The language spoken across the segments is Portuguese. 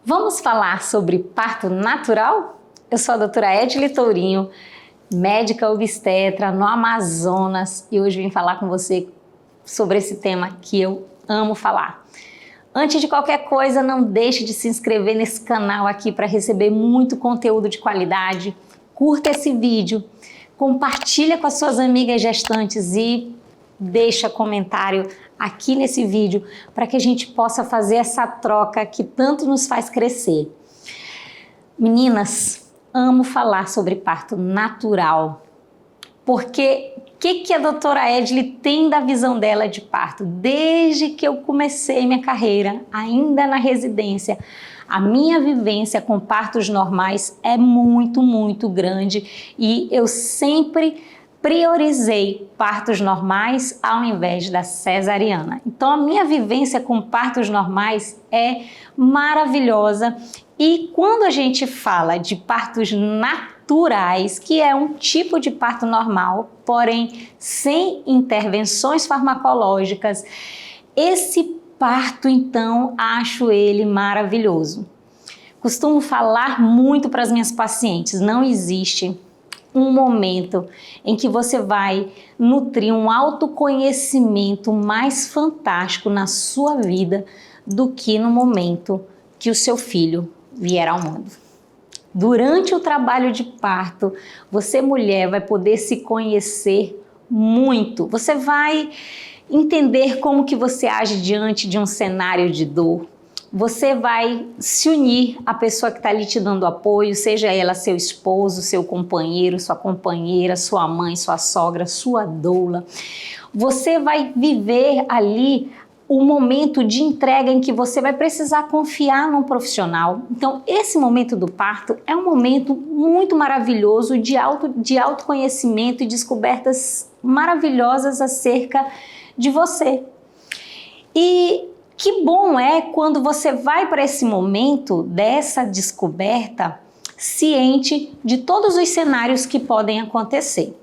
Vamos falar sobre parto natural? Eu sou a doutora Edile Tourinho, médica obstetra no Amazonas, e hoje vim falar com você sobre esse tema que eu amo falar. Antes de qualquer coisa, não deixe de se inscrever nesse canal aqui para receber muito conteúdo de qualidade. Curta esse vídeo, compartilha com as suas amigas gestantes e deixa comentário aqui nesse vídeo para que a gente possa fazer essa troca que tanto nos faz crescer. Meninas, amo falar sobre parto natural, porque o que a doutora Edile tem da visão dela de parto? Desde que eu comecei minha carreira, ainda na residência, a minha vivência com partos normais é muito grande e eu sempre priorizei partos normais ao invés da cesariana. Então a minha vivência com partos normais é maravilhosa. E quando a gente fala de partos naturais, que é um tipo de parto normal, porém sem intervenções farmacológicas, esse parto, então, acho ele maravilhoso. Costumo falar muito para as minhas pacientes, não existe um momento em que você vai nutrir um autoconhecimento mais fantástico na sua vida do que no momento que o seu filho vier ao mundo. Durante o trabalho de parto, você, mulher, vai poder se conhecer muito. Você vai entender como que você age diante de um cenário de dor. Você vai se unir à pessoa que está ali te dando apoio, seja ela seu esposo, seu companheiro, sua companheira, sua mãe, sua sogra, sua doula. Você vai viver ali o momento de entrega em que você vai precisar confiar num profissional. Então, esse momento do parto é um momento muito maravilhoso de autoconhecimento e descobertas maravilhosas acerca de você. E que bom é quando você vai para esse momento dessa descoberta ciente de todos os cenários que podem acontecer.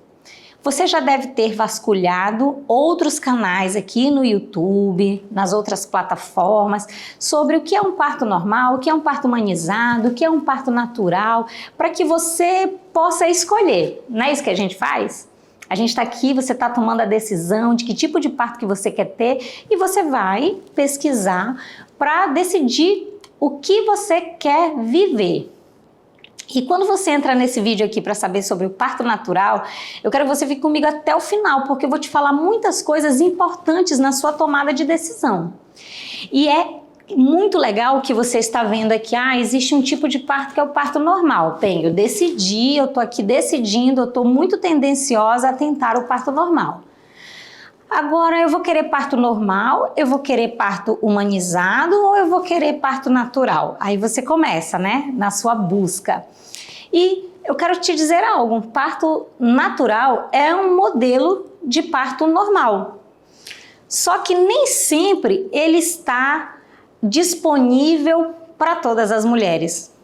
Você já deve ter vasculhado outros canais aqui no YouTube, nas outras plataformas, sobre o que é um parto normal, o que é um parto humanizado, o que é um parto natural, para que você possa escolher. Não é isso que a gente faz? A gente está aqui, você está tomando a decisão de que tipo de parto que você quer ter e você vai pesquisar para decidir o que você quer viver. E quando você entra nesse vídeo aqui para saber sobre o parto natural, eu quero que você fique comigo até o final, porque eu vou te falar muitas coisas importantes na sua tomada de decisão. E é muito legal que você está vendo aqui, existe um tipo de parto que é o parto normal. Bem, eu decidi, eu tô aqui decidindo, eu tô muito tendenciosa a tentar o parto normal. Agora eu vou querer parto normal, eu vou querer parto humanizado ou eu vou querer parto natural? Aí você começa, né, na sua busca. E eu quero te dizer algo, parto natural é um modelo de parto normal. Só que nem sempre ele está disponível para todas as mulheres.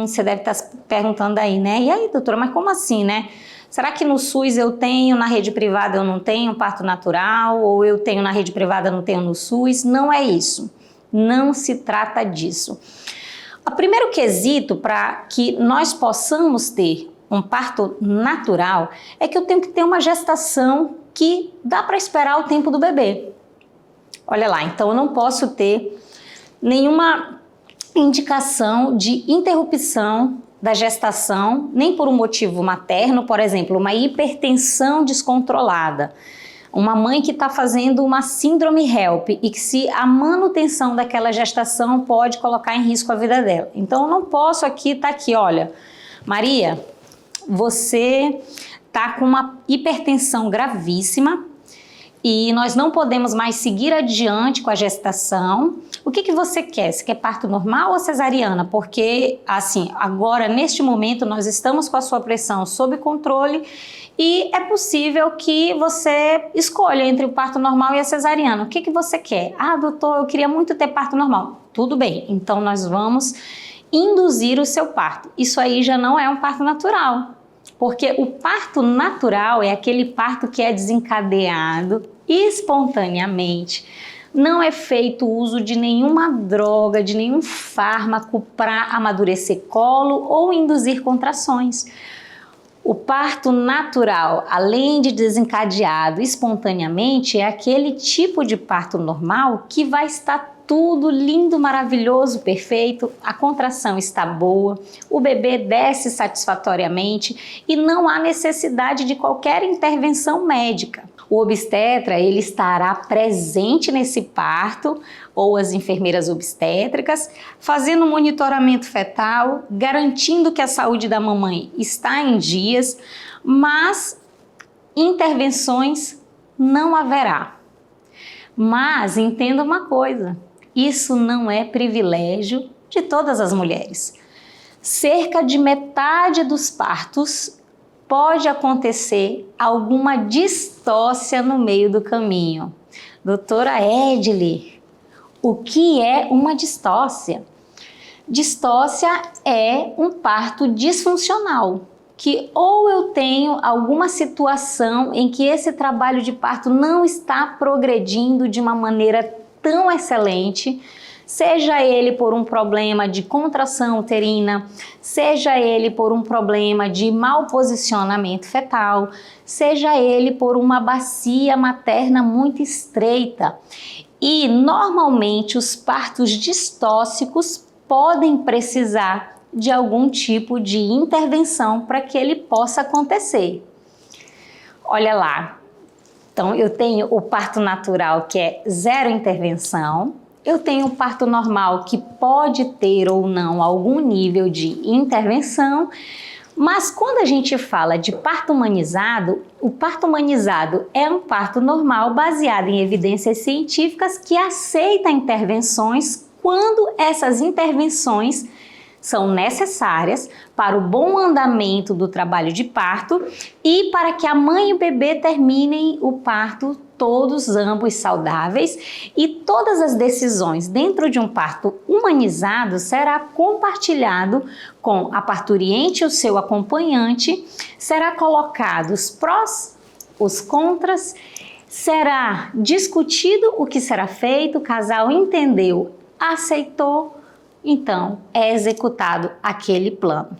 Você deve estar se perguntando aí, né? E aí, doutora, mas como assim, né? Será que no SUS eu tenho, na rede privada eu não tenho parto natural? Ou eu tenho na rede privada, não tenho no SUS? Não é isso. Não se trata disso. O primeiro quesito para que nós possamos ter um parto natural é que eu tenho que ter uma gestação que dá para esperar o tempo do bebê. Olha lá, então eu não posso ter nenhuma indicação de interrupção da gestação, nem por um motivo materno, por exemplo, uma hipertensão descontrolada. Uma mãe que está fazendo uma síndrome HELP e que se a manutenção daquela gestação pode colocar em risco a vida dela. Então eu não posso tá aqui, olha, Maria, você está com uma hipertensão gravíssima e nós não podemos mais seguir adiante com a gestação. O que você quer? Você quer parto normal ou cesariana? Porque, assim, agora, neste momento, nós estamos com a sua pressão sob controle e é possível que você escolha entre o parto normal e a cesariana. O que você quer? Doutor, eu queria muito ter parto normal. Tudo bem, então nós vamos induzir o seu parto. Isso aí já não é um parto natural. Porque o parto natural é aquele parto que é desencadeado espontaneamente não é feito uso de nenhuma droga, de nenhum fármaco para amadurecer colo ou induzir contrações. O parto natural, além de desencadeado espontaneamente, é aquele tipo de parto normal que vai estar tudo lindo, maravilhoso, perfeito, a contração está boa, o bebê desce satisfatoriamente e não há necessidade de qualquer intervenção médica. O obstetra, ele estará presente nesse parto, ou as enfermeiras obstétricas, fazendo monitoramento fetal, garantindo que a saúde da mamãe está em dias, mas intervenções não haverá. Mas entenda uma coisa, isso não é privilégio de todas as mulheres. Cerca de metade dos partos pode acontecer alguma distócia no meio do caminho. Doutora Edile, o que é uma distócia? Distócia é um parto disfuncional, que ou eu tenho alguma situação em que esse trabalho de parto não está progredindo de uma maneira tão excelente, seja ele por um problema de contração uterina, seja ele por um problema de mau posicionamento fetal, seja ele por uma bacia materna muito estreita. E normalmente os partos distóxicos podem precisar de algum tipo de intervenção para que ele possa acontecer. Olha lá. Então, eu tenho o parto natural, que é zero intervenção. Eu tenho o parto normal, que pode ter ou não algum nível de intervenção. Mas quando a gente fala de parto humanizado, o parto humanizado é um parto normal baseado em evidências científicas que aceita intervenções quando essas intervenções são necessárias para o bom andamento do trabalho de parto e para que a mãe e o bebê terminem o parto todos ambos saudáveis, e todas as decisões dentro de um parto humanizado será compartilhado com a parturiente e o seu acompanhante, será colocado os prós, os contras, será discutido o que será feito, o casal entendeu, aceitou, então é executado aquele plano.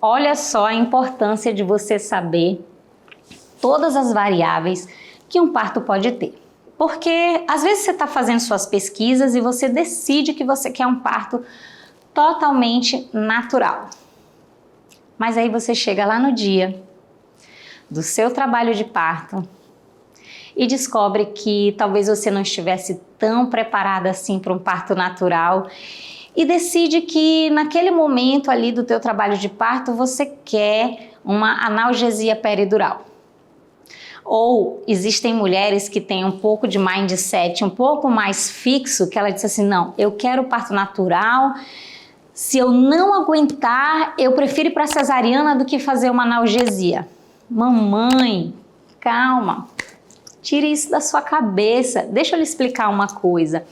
Olha só a importância de você saber todas as variáveis que um parto pode ter. Porque às vezes você está fazendo suas pesquisas e você decide que você quer um parto totalmente natural. Mas aí você chega lá no dia do seu trabalho de parto e descobre que talvez você não estivesse tão preparada assim para um parto natural e decide que naquele momento ali do teu trabalho de parto você quer uma analgesia peridural. Ou existem mulheres que têm um pouco de mindset um pouco mais fixo, que ela diz assim, não, eu quero parto natural, se eu não aguentar, eu prefiro ir para cesariana do que fazer uma analgesia. Mamãe, calma, tire isso da sua cabeça, deixa eu lhe explicar uma coisa.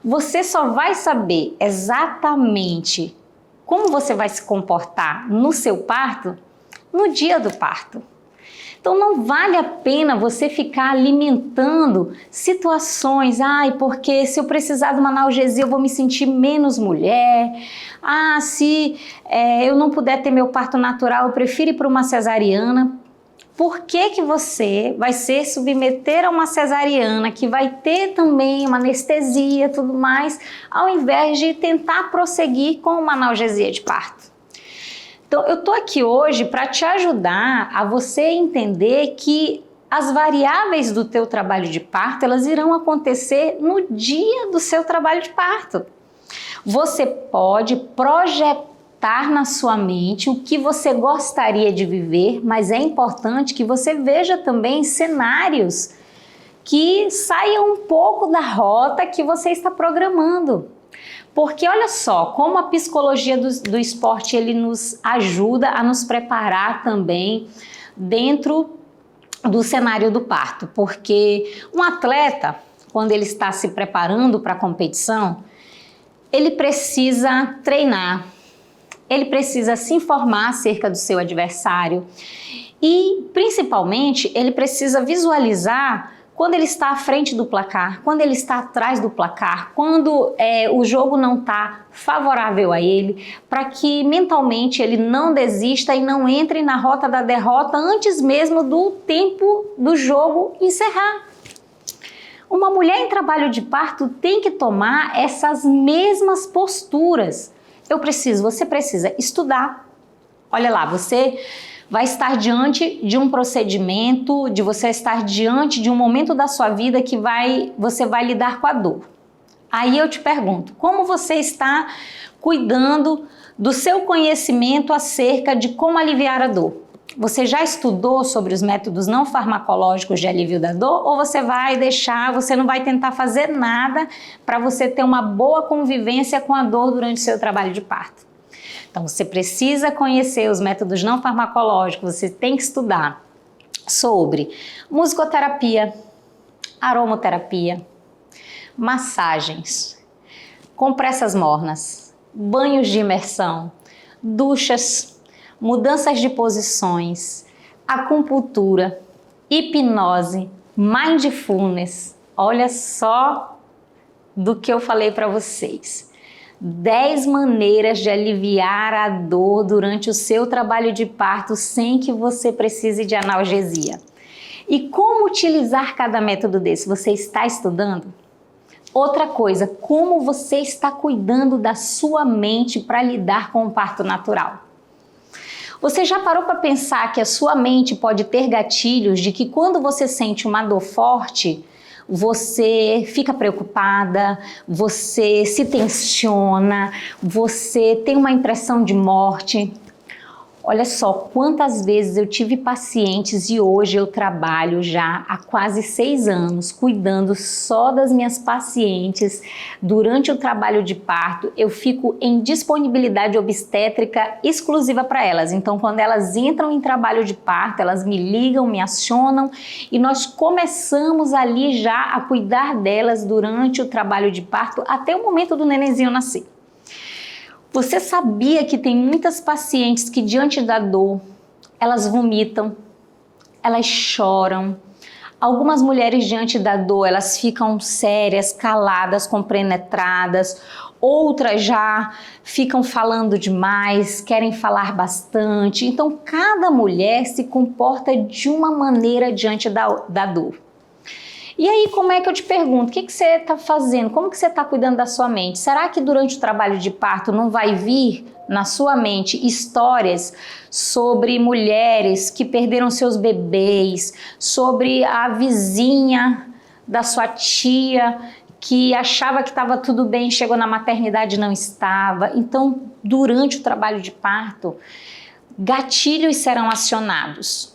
Você só vai saber exatamente como você vai se comportar no seu parto no dia do parto. Então não vale a pena você ficar alimentando situações, porque se eu precisar de uma analgesia eu vou me sentir menos mulher, se eu não puder ter meu parto natural eu prefiro ir para uma cesariana. Por que você vai se submeter a uma cesariana que vai ter também uma anestesia e tudo mais, ao invés de tentar prosseguir com uma analgesia de parto? Então, eu tô aqui hoje para te ajudar a você entender que as variáveis do teu trabalho de parto, elas irão acontecer no dia do seu trabalho de parto. Você pode projetar na sua mente o que você gostaria de viver, mas é importante que você veja também cenários que saiam um pouco da rota que você está programando. Porque olha só, como a psicologia do esporte ele nos ajuda a nos preparar também dentro do cenário do parto. Porque um atleta, quando ele está se preparando para a competição, ele precisa treinar, ele precisa se informar acerca do seu adversário e, principalmente, ele precisa visualizar quando ele está à frente do placar, quando ele está atrás do placar, quando o jogo não está favorável a ele, para que mentalmente ele não desista e não entre na rota da derrota antes mesmo do tempo do jogo encerrar. Uma mulher em trabalho de parto tem que tomar essas mesmas posturas. Você precisa estudar. Olha lá, você vai estar diante de um procedimento, de você estar diante de um momento da sua vida que você vai lidar com a dor. Aí eu te pergunto, como você está cuidando do seu conhecimento acerca de como aliviar a dor? Você já estudou sobre os métodos não farmacológicos de alívio da dor ou você não vai tentar fazer nada para você ter uma boa convivência com a dor durante o seu trabalho de parto? Então, você precisa conhecer os métodos não farmacológicos, você tem que estudar sobre musicoterapia, aromaterapia, massagens, compressas mornas, banhos de imersão, duchas, mudanças de posições, acupuntura, hipnose, mindfulness. Olha só do que eu falei para vocês. 10 maneiras de aliviar a dor durante o seu trabalho de parto sem que você precise de analgesia. E como utilizar cada método desse? Você está estudando? Outra coisa, como você está cuidando da sua mente para lidar com o parto natural? Você já parou para pensar que a sua mente pode ter gatilhos de que quando você sente uma dor forte, você fica preocupada, você se tensiona, você tem uma impressão de morte? Olha só quantas vezes eu tive pacientes e hoje eu trabalho já há quase 6 anos cuidando só das minhas pacientes. Durante o trabalho de parto, eu fico em disponibilidade obstétrica exclusiva para elas. Então, quando elas entram em trabalho de parto, elas me ligam, me acionam e nós começamos ali já a cuidar delas durante o trabalho de parto até o momento do nenenzinho nascer. Você sabia que tem muitas pacientes que diante da dor, elas vomitam, elas choram. Algumas mulheres diante da dor, elas ficam sérias, caladas, compenetradas. Outras já ficam falando demais, querem falar bastante. Então, cada mulher se comporta de uma maneira diante da dor. E aí, como é que eu te pergunto, o que você está fazendo? Como que você está cuidando da sua mente? Será que durante o trabalho de parto não vai vir na sua mente histórias sobre mulheres que perderam seus bebês, sobre a vizinha da sua tia que achava que estava tudo bem, chegou na maternidade e não estava? Então, durante o trabalho de parto, gatilhos serão acionados.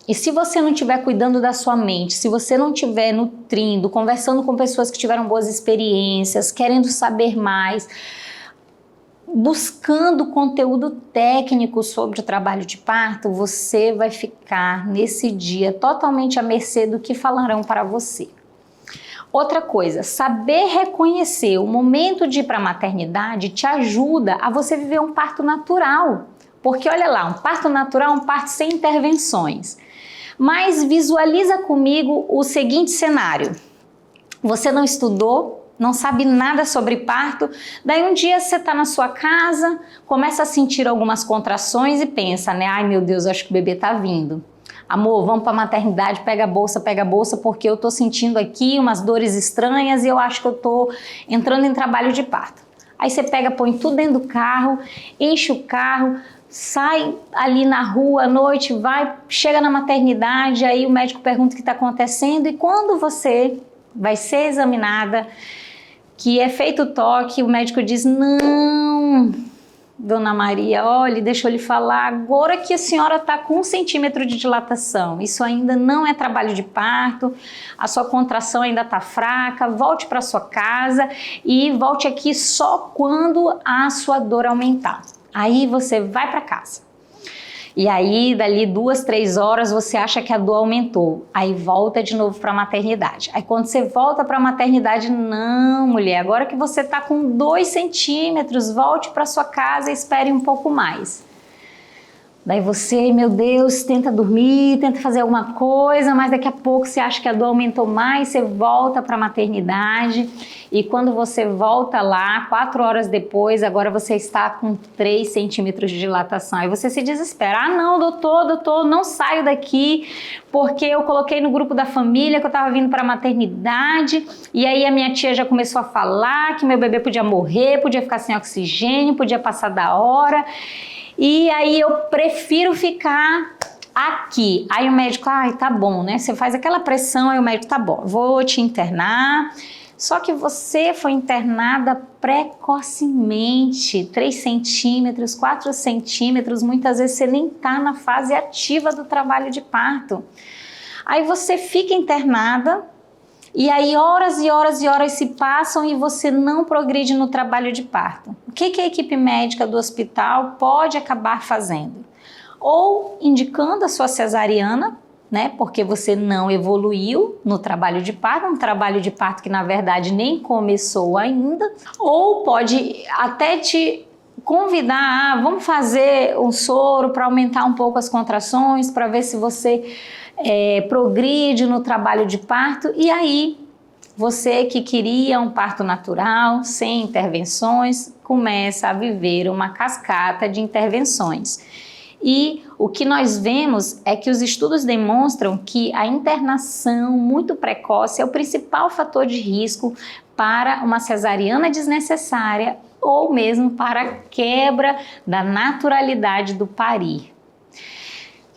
E se você não estiver cuidando da sua mente, se você não estiver nutrindo, conversando com pessoas que tiveram boas experiências, querendo saber mais, buscando conteúdo técnico sobre o trabalho de parto, você vai ficar nesse dia totalmente à mercê do que falarão para você. Outra coisa, saber reconhecer o momento de ir para a maternidade te ajuda a você viver um parto natural. Porque olha lá, um parto natural é um parto sem intervenções. Mas visualiza comigo o seguinte cenário. Você não estudou, não sabe nada sobre parto, daí um dia você está na sua casa, começa a sentir algumas contrações e pensa, né? Ai meu Deus, acho que o bebê está vindo. Amor, vamos para a maternidade, pega a bolsa, porque eu estou sentindo aqui umas dores estranhas e eu acho que eu estou entrando em trabalho de parto. Aí você pega, põe tudo dentro do carro, enche o carro, sai ali na rua à noite, chega na maternidade, aí o médico pergunta o que está acontecendo e quando você vai ser examinada, que é feito o toque, o médico diz, não, Dona Maria, olha, deixa eu lhe falar, agora que a senhora está com 1 centímetro de dilatação, isso ainda não é trabalho de parto, a sua contração ainda está fraca, volte para sua casa e volte aqui só quando a sua dor aumentar. Aí você vai para casa. E aí, dali 2, 3 horas, você acha que a dor aumentou. Aí volta de novo para a maternidade. Aí quando você volta para a maternidade, não, mulher, agora que você está com 2 centímetros, volte para sua casa e espere um pouco mais. Daí você, meu Deus, tenta dormir, tenta fazer alguma coisa, mas daqui a pouco você acha que a dor aumentou mais, você volta para a maternidade e quando você volta lá, 4 horas depois, agora você está com 3 centímetros de dilatação. Aí você se desespera. Ah, não, doutor, não saio daqui porque eu coloquei no grupo da família que eu estava vindo para a maternidade e aí a minha tia já começou a falar que meu bebê podia morrer, podia ficar sem oxigênio, podia passar da hora. E aí eu prefiro ficar aqui. Aí o médico, ai, tá bom, né? Você faz aquela pressão, aí o médico, tá bom, vou te internar. Só que você foi internada precocemente, 3 centímetros, 4 centímetros, muitas vezes você nem tá na fase ativa do trabalho de parto. Aí você fica internada, e aí horas e horas e horas se passam e você não progride no trabalho de parto. O que a equipe médica do hospital pode acabar fazendo? Ou indicando a sua cesariana, né? Porque você não evoluiu no trabalho de parto, um trabalho de parto que na verdade nem começou ainda. Ou pode até te convidar, vamos fazer um soro para aumentar um pouco as contrações, para ver se você progride no trabalho de parto. E aí você que queria um parto natural, sem intervenções, começa a viver uma cascata de intervenções. E o que nós vemos é que os estudos demonstram que a internação muito precoce é o principal fator de risco para uma cesariana desnecessária ou mesmo para a quebra da naturalidade do parir.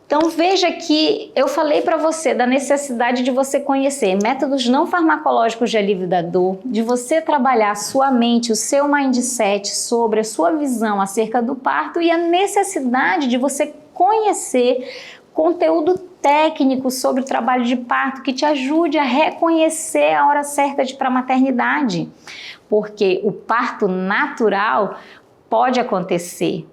Então veja que eu falei para você da necessidade de você conhecer métodos não farmacológicos de alívio da dor, de você trabalhar a sua mente, o seu mindset sobre a sua visão acerca do parto e a necessidade de você conhecer conteúdo técnico sobre o trabalho de parto que te ajude a reconhecer a hora certa de ir para a maternidade. Porque o parto natural pode acontecer,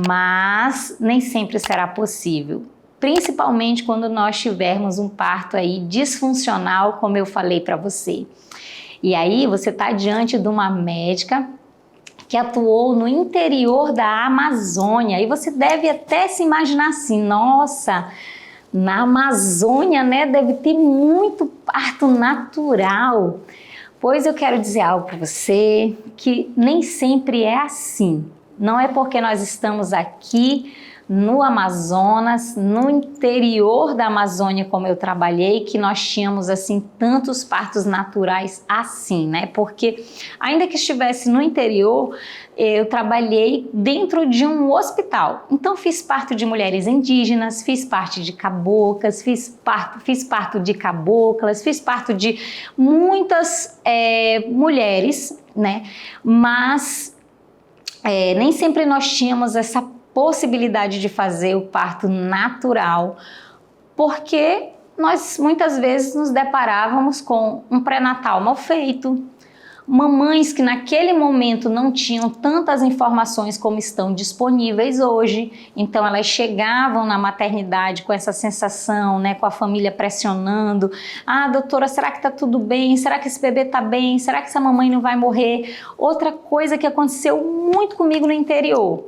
mas nem sempre será possível. Principalmente quando nós tivermos um parto aí disfuncional, como eu falei para você. E aí você está diante de uma médica que atuou no interior da Amazônia e você deve até se imaginar assim, nossa, na Amazônia, né, deve ter muito parto natural. Pois eu quero dizer algo para você, que nem sempre é assim. Não é porque nós estamos aqui no Amazonas, no interior da Amazônia, como eu trabalhei, que nós tínhamos assim tantos partos naturais assim, né? Porque ainda que estivesse no interior, eu trabalhei dentro de um hospital. Então fiz parto de mulheres indígenas, fiz parte de caboclas, fiz parto de caboclas, fiz parto de muitas mulheres, né? Mas nem sempre nós tínhamos essa possibilidade de fazer o parto natural, porque nós muitas vezes nos deparávamos com um pré-natal mal feito, mamães que naquele momento não tinham tantas informações como estão disponíveis hoje, então elas chegavam na maternidade com essa sensação, né, com a família pressionando, ah, doutora, será que tá tudo bem? Será que esse bebê tá bem? Será que essa mamãe não vai morrer? Outra coisa que aconteceu muito comigo no interior,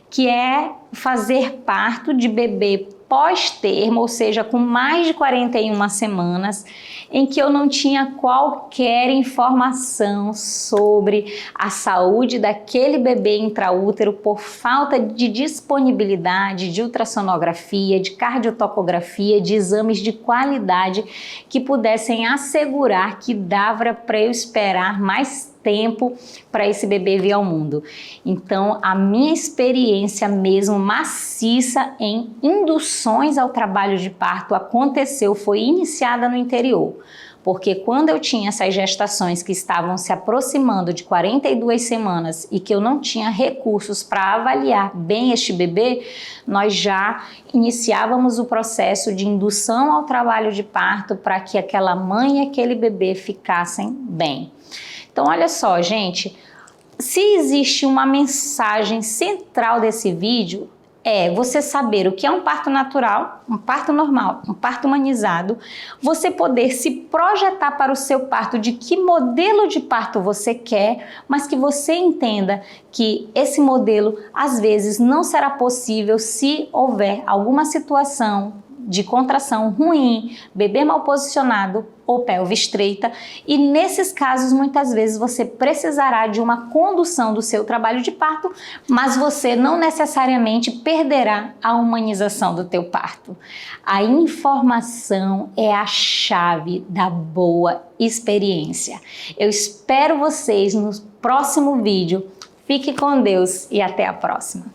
que é fazer parto de bebê pós-termo, ou seja, com mais de 41 semanas, em que eu não tinha qualquer informação sobre a saúde daquele bebê intraútero por falta de disponibilidade de ultrassonografia, de cardiotocografia, de exames de qualidade que pudessem assegurar que dava para eu esperar mais tempo para esse bebê vir ao mundo. Então, a minha experiência mesmo maciça em induções ao trabalho de parto aconteceu, foi iniciada no interior. Porque quando eu tinha essas gestações que estavam se aproximando de 42 semanas e que eu não tinha recursos para avaliar bem este bebê, nós já iniciávamos o processo de indução ao trabalho de parto para que aquela mãe e aquele bebê ficassem bem. Então, olha só, gente, se existe uma mensagem central desse vídeo, é você saber o que é um parto natural, um parto normal, um parto humanizado, você poder se projetar para o seu parto de que modelo de parto você quer, mas que você entenda que esse modelo às vezes não será possível se houver alguma situação de contração ruim, bebê mal posicionado ou pelve estreita, e nesses casos muitas vezes você precisará de uma condução do seu trabalho de parto, mas você não necessariamente perderá a humanização do teu parto. A informação é a chave da boa experiência. Eu espero vocês no próximo vídeo. Fique com Deus e até a próxima.